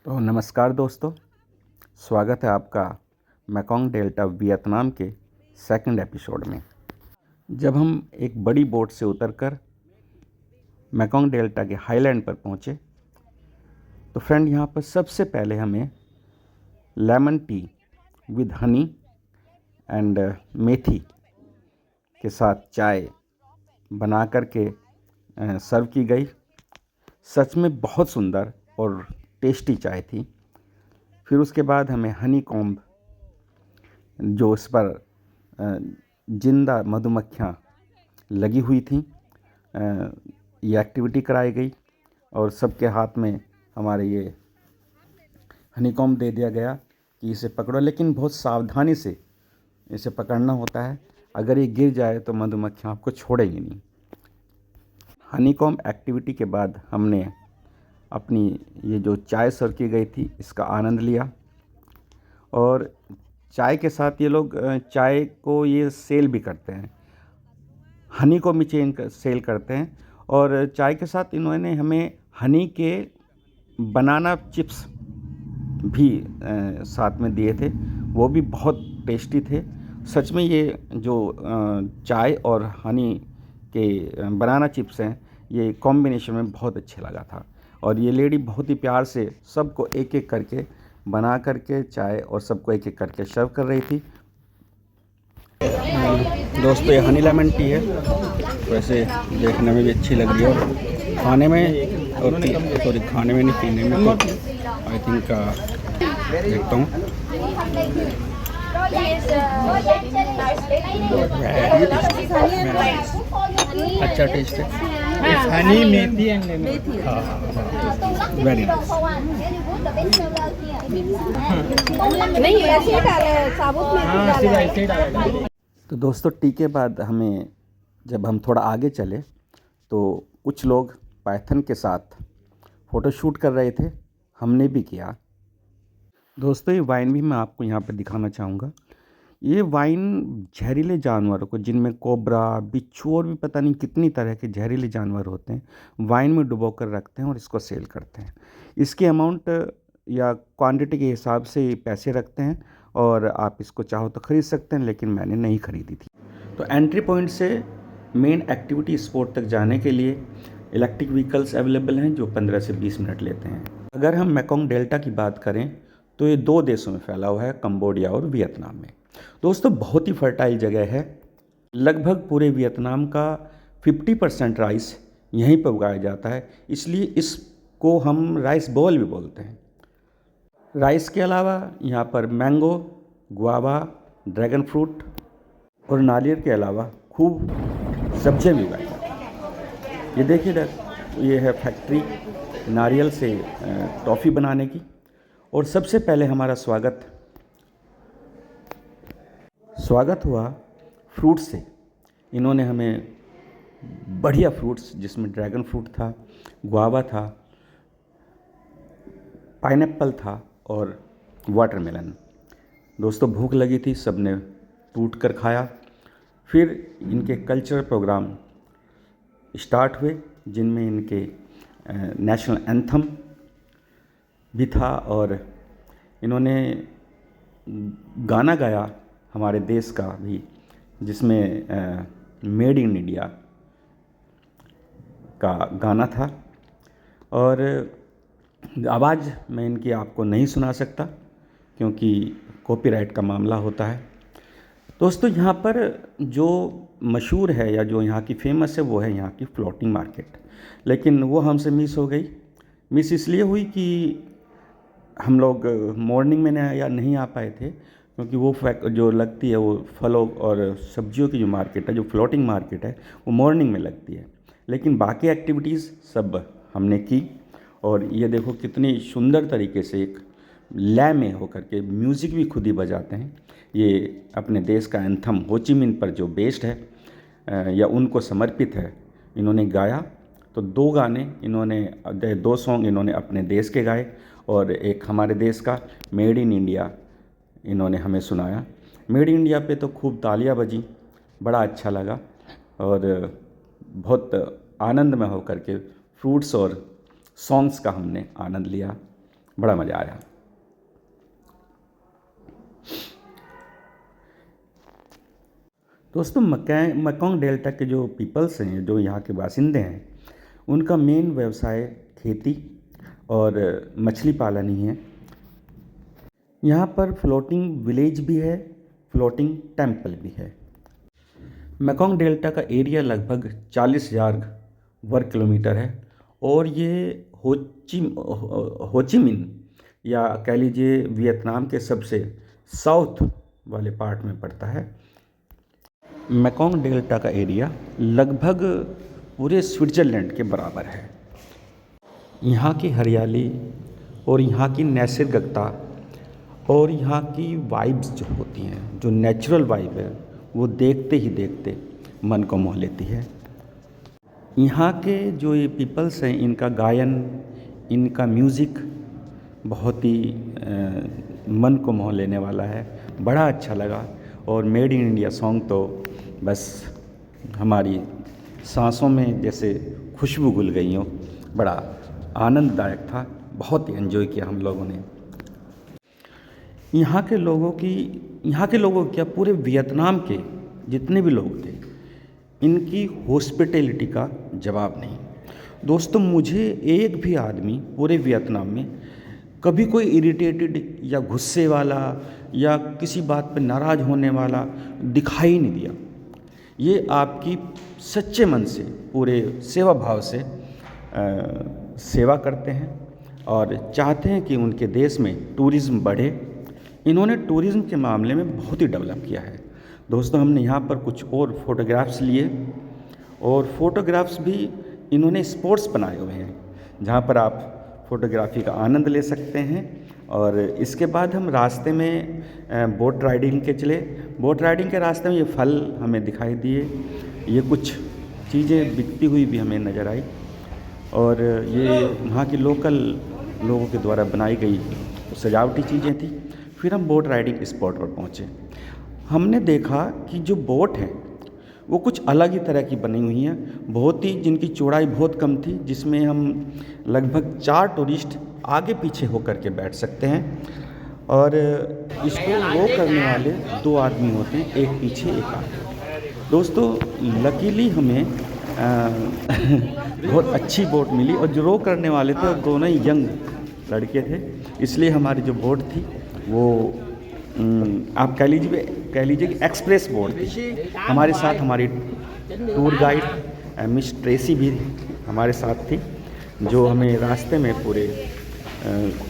तो नमस्कार दोस्तों, स्वागत है आपका मेकोंग डेल्टा वियतनाम के सेकंड एपिसोड में। जब हम एक बड़ी बोट से उतरकर मेकोंग डेल्टा के हाईलैंड पर पहुँचे तो फ्रेंड यहाँ पर सबसे पहले हमें lemon tea with honey and मेथी के साथ चाय बना कर के सर्व की गई। सच में बहुत सुंदर और टेस्टी चाय थी। फिर उसके बाद हमें हनी कॉम्ब, जो इस पर जिंदा मधुमक्खियाँ लगी हुई थी, ये एक्टिविटी कराई गई और सबके हाथ में हमारे ये हनी कॉम्ब दे दिया गया कि इसे पकड़ो, लेकिन बहुत सावधानी से इसे पकड़ना होता है। अगर ये गिर जाए तो मधुमक्खियाँ आपको छोड़ेंगी नहीं। हनी कॉम्ब एक्टिविटी के बाद हमने अपनी ये जो चाय सर्व की गई थी इसका आनंद लिया। और चाय के साथ ये लोग चाय को ये सेल भी करते हैं, हनी को भी सेल करते हैं। और चाय के साथ इन्होंने हमें हनी के बनाना चिप्स भी साथ में दिए थे, वो भी बहुत टेस्टी थे। सच में ये जो चाय और हनी के बनाना चिप्स हैं, ये कॉम्बिनेशन में बहुत अच्छे लगा था। और ये लेडी बहुत ही प्यार से सबको एक एक करके बना करके चाय और सबको एक एक करके सर्व कर रही थी। दोस्तों, ये हनी लेमन टी है, वैसे देखने में भी अच्छी लग रही है और खाने में और खाने में नहीं, पीने में तो आई थिंक देखता हूँ। अच्छा टेस्ट है। हनी मेथी एंड लेमन। Very nice. नहीं ऐसे डाले साबुत मेथी डाले। तो दोस्तों, टी के बाद हमें जब हम थोड़ा आगे चले तो कुछ लोग पाइथन के साथ फ़ोटोशूट कर रहे थे, हमने भी किया। दोस्तों, ये वाइन भी मैं आपको यहाँ पर दिखाना चाहूँगा। ये वाइन जहरीले जानवरों को, जिनमें कोबरा, बिच्छू और भी पता नहीं कितनी तरह के जहरीले जानवर होते हैं, वाइन में डुबो कर रखते हैं और इसको सेल करते हैं। इसके अमाउंट या क्वांटिटी के हिसाब से पैसे रखते हैं और आप इसको चाहो तो ख़रीद सकते हैं, लेकिन मैंने नहीं ख़रीदी थी। तो एंट्री पॉइंट से मेन एक्टिविटी स्पॉट तक जाने के लिए इलेक्ट्रिक व्हीकल्स अवेलेबल हैं जो 15 से 20 मिनट लेते हैं। अगर हम मेकोंग डेल्टा की बात करें तो ये 2 देशों में फैला हुआ है, कंबोडिया और वियतनाम में। दोस्तों, बहुत ही फर्टाइल जगह है। लगभग पूरे वियतनाम का 50% राइस यहीं पर उगाया जाता है, इसलिए इसको हम राइस बोल भी बोलते हैं। राइस के अलावा यहाँ पर मैंगो, गुआवा, ड्रैगन फ्रूट और नारियल के अलावा खूब सब्जियाँ भी उगाई जाती हैं। ये देखिए इधर, ये है फैक्ट्री नारियल से टॉफ़ी बनाने की। और सबसे पहले हमारा स्वागत हुआ फ्रूट से। इन्होंने हमें बढ़िया फ्रूट्स, जिसमें ड्रैगन फ्रूट था, गुआवा था, पाइनएप्पल था और वाटरमेलन। दोस्तों, भूख लगी थी, सबने टूट कर खाया। फिर इनके कल्चरल प्रोग्राम स्टार्ट हुए, जिनमें इनके नेशनल एंथम भी था और इन्होंने गाना गाया हमारे देश का भी, जिसमें मेड इन इंडिया का गाना था। और आवाज़ मैं इनकी आपको नहीं सुना सकता क्योंकि कॉपीराइट का मामला होता है। दोस्तों, यहाँ पर जो मशहूर है या जो यहाँ की फेमस है वो है यहाँ की फ्लोटिंग मार्केट, लेकिन वो हमसे मिस हो गई। मिस इसलिए हुई कि हम लोग मॉर्निंग में नहीं आ पाए थे, क्योंकि वो जो लगती है, वो फलों और सब्जियों की जो मार्केट है, जो फ्लोटिंग मार्केट है, वो मॉर्निंग में लगती है। लेकिन बाकी एक्टिविटीज़ सब हमने की। और ये देखो कितनी सुंदर तरीके से एक लय में होकर के म्यूज़िक भी खुद ही बजाते हैं। ये अपने देश का एंथम हो ची मिन्ह पर जो बेस्ड है या उनको समर्पित है, इन्होंने गाया। तो 2 गाने इन्होंने 2 सॉन्ग इन्होंने अपने देश के गाए और एक हमारे देश का मेड इन इंडिया इन्होंने हमें सुनाया। मेड इन इंडिया पे तो खूब तालियां बजी, बड़ा अच्छा लगा और बहुत आनंद में होकर के फ्रूट्स और सॉन्ग्स का हमने आनंद लिया। बड़ा मज़ा आया। दोस्तों, मेकोंग डेल्टा के जो पीपल्स हैं, जो यहाँ के बासिंदे हैं, उनका मेन व्यवसाय खेती और मछली पालन ही है। यहाँ पर फ्लोटिंग विलेज भी है, फ्लोटिंग टेम्पल भी है। मेकोंग डेल्टा का एरिया लगभग 40,000 वर्ग किलोमीटर है और ये होचिमिन या कह लीजिए वियतनाम के सबसे साउथ वाले पार्ट में पड़ता है। मेकोंग डेल्टा का एरिया लगभग पूरे स्विट्ज़रलैंड के बराबर है। यहाँ की हरियाली और यहाँ की नैसर्गिकता और यहाँ की वाइब्स जो होती हैं, जो नेचुरल वाइब है, वो देखते ही देखते मन को मोह लेती है। यहाँ के जो ये पीपल्स हैं, इनका गायन, इनका म्यूज़िक बहुत ही मन को मोह लेने वाला है, बड़ा अच्छा लगा। और मेड इन इंडिया सॉन्ग तो बस हमारी सांसों में जैसे खुशबू घुल गई हो, बड़ा आनंददायक था, बहुत ही एंजॉय किया हम लोगों ने। यहाँ के लोगों की क्या, पूरे वियतनाम के जितने भी लोग थे, इनकी हॉस्पिटैलिटी का जवाब नहीं। दोस्तों, मुझे एक भी आदमी पूरे वियतनाम में कभी कोई इरिटेटेड या गुस्से वाला या किसी बात पर नाराज़ होने वाला दिखाई नहीं दिया। ये आपकी सच्चे मन से, पूरे सेवा भाव से सेवा करते हैं और चाहते हैं कि उनके देश में टूरिज़्म बढ़े। इन्होंने टूरिज़्म के मामले में बहुत ही डेवलप किया है। दोस्तों, हमने यहाँ पर कुछ और फोटोग्राफ्स लिए और फोटोग्राफ्स भी इन्होंने स्पॉट्स बनाए हुए हैं जहाँ पर आप फ़ोटोग्राफी का आनंद ले सकते हैं। और इसके बाद हम रास्ते में बोट राइडिंग के चले। बोट राइडिंग के रास्ते में ये फल हमें दिखाई दिए, ये कुछ चीज़ें बिकती हुई भी हमें नज़र आई और ये वहाँ की लोकल लोगों के द्वारा बनाई गई सजावटी चीज़ें थी। फिर हम बोट राइडिंग स्पॉट पर पहुँचे। हमने देखा कि जो बोट हैं वो कुछ अलग ही तरह की बनी हुई हैं, बहुत ही, जिनकी चौड़ाई बहुत कम थी, जिसमें हम लगभग 4 टूरिस्ट आगे पीछे होकर के बैठ सकते हैं। और इसको रो करने वाले 2 आदमी होते हैं, एक पीछे एक आगे। दोस्तों, लकीली हमें बहुत अच्छी बोट मिली और जो रो करने वाले थे वो दोनों ही यंग लड़के थे, इसलिए हमारी जो बोट थी वो आप कह लीजिए कि एक्सप्रेस बोट थी। हमारे साथ हमारी टूर गाइड मिस ट्रेसी भी हमारे साथ थी, जो हमें रास्ते में पूरे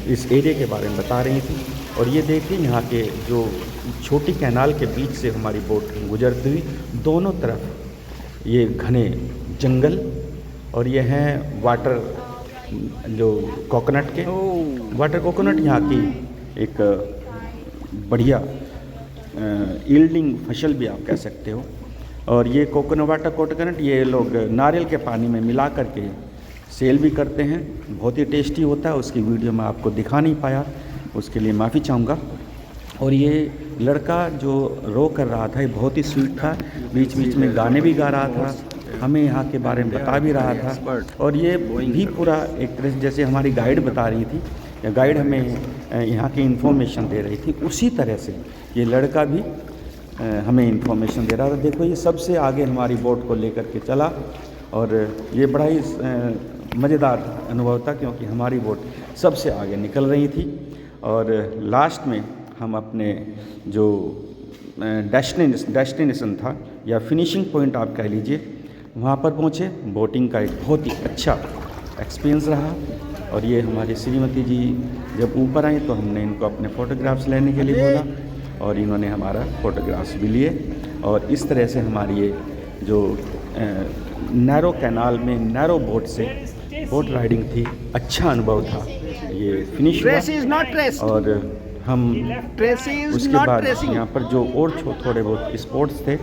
इस एरिया के बारे में बता रही थी। और ये देखिए, यहाँ के जो छोटी कैनाल के बीच से हमारी बोट गुजरती हुई, दोनों तरफ ये घने जंगल और ये हैं वाटर कोकोनट यहाँ की एक बढ़िया यील्डिंग फसल भी आप कह सकते हो। और ये कोकोनट ये लोग नारियल के पानी में मिला करके सेल भी करते हैं, बहुत ही टेस्टी होता है। उसकी वीडियो मैं आपको दिखा नहीं पाया, उसके लिए माफ़ी चाहूँगा। और ये लड़का जो रो कर रहा था, ये बहुत ही स्वीट था, बीच बीच में गाने भी गा रहा था, हमें यहाँ के बारे में बता भी रहा था। और ये भी पूरा एक तरह से जैसे हमारी गाइड बता रही थी, या गाइड हमें यहाँ की इन्फॉर्मेशन दे रही थी, उसी तरह से ये लड़का भी हमें इन्फॉर्मेशन दे रहा था। देखो, ये सबसे आगे हमारी बोट को लेकर के चला और ये बड़ा ही मज़ेदार अनुभव था, क्योंकि हमारी बोट सबसे आगे निकल रही थी। और लास्ट में हम अपने जो डेस्टिनेशन था या फिनिशिंग पॉइंट आप कह लीजिए, वहाँ पर पहुँचे। बोटिंग का एक बहुत ही अच्छा एक्सपीरियंस रहा। और ये हमारी श्रीमती जी जब ऊपर आई तो हमने इनको अपने फ़ोटोग्राफ्स लेने के लिए बोला और इन्होंने हमारा फ़ोटोग्राफ्स भी लिए। और इस तरह से हमारी ये जो नैरो कैनाल में नैरो बोट से बोट राइडिंग थी, अच्छा अनुभव था, ये फिनिश हुआ। और हम उसके बाद यहाँ पर जो और थोड़े बहुत स्पॉट्स थे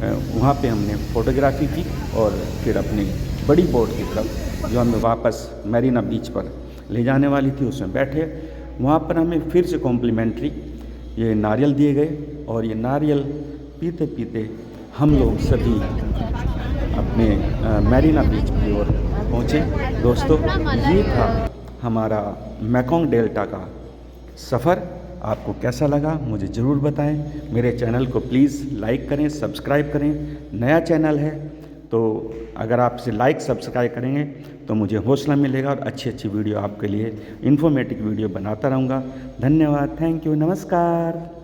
वहाँ पे हमने फ़ोटोग्राफी की और फिर अपनी बड़ी बोट की तरफ जो हमें वापस मैरीना बीच पर ले जाने वाली थी उसमें बैठे। वहाँ पर हमें फिर से कॉम्प्लीमेंट्री ये नारियल दिए गए और ये नारियल पीते पीते हम लोग सभी अपने मैरीना बीच की ओर पहुँचे। दोस्तों, ये था हमारा मेकोंग डेल्टा का सफ़र आपको कैसा लगा मुझे ज़रूर बताएं। मेरे चैनल को प्लीज़ लाइक करें, सब्सक्राइब करें। नया चैनल है तो अगर आप इसे लाइक सब्सक्राइब करेंगे तो मुझे हौसला मिलेगा और अच्छी अच्छी वीडियो आपके लिए इन्फॉर्मेटिव वीडियो बनाता रहूँगा। धन्यवाद, थैंक यू, नमस्कार।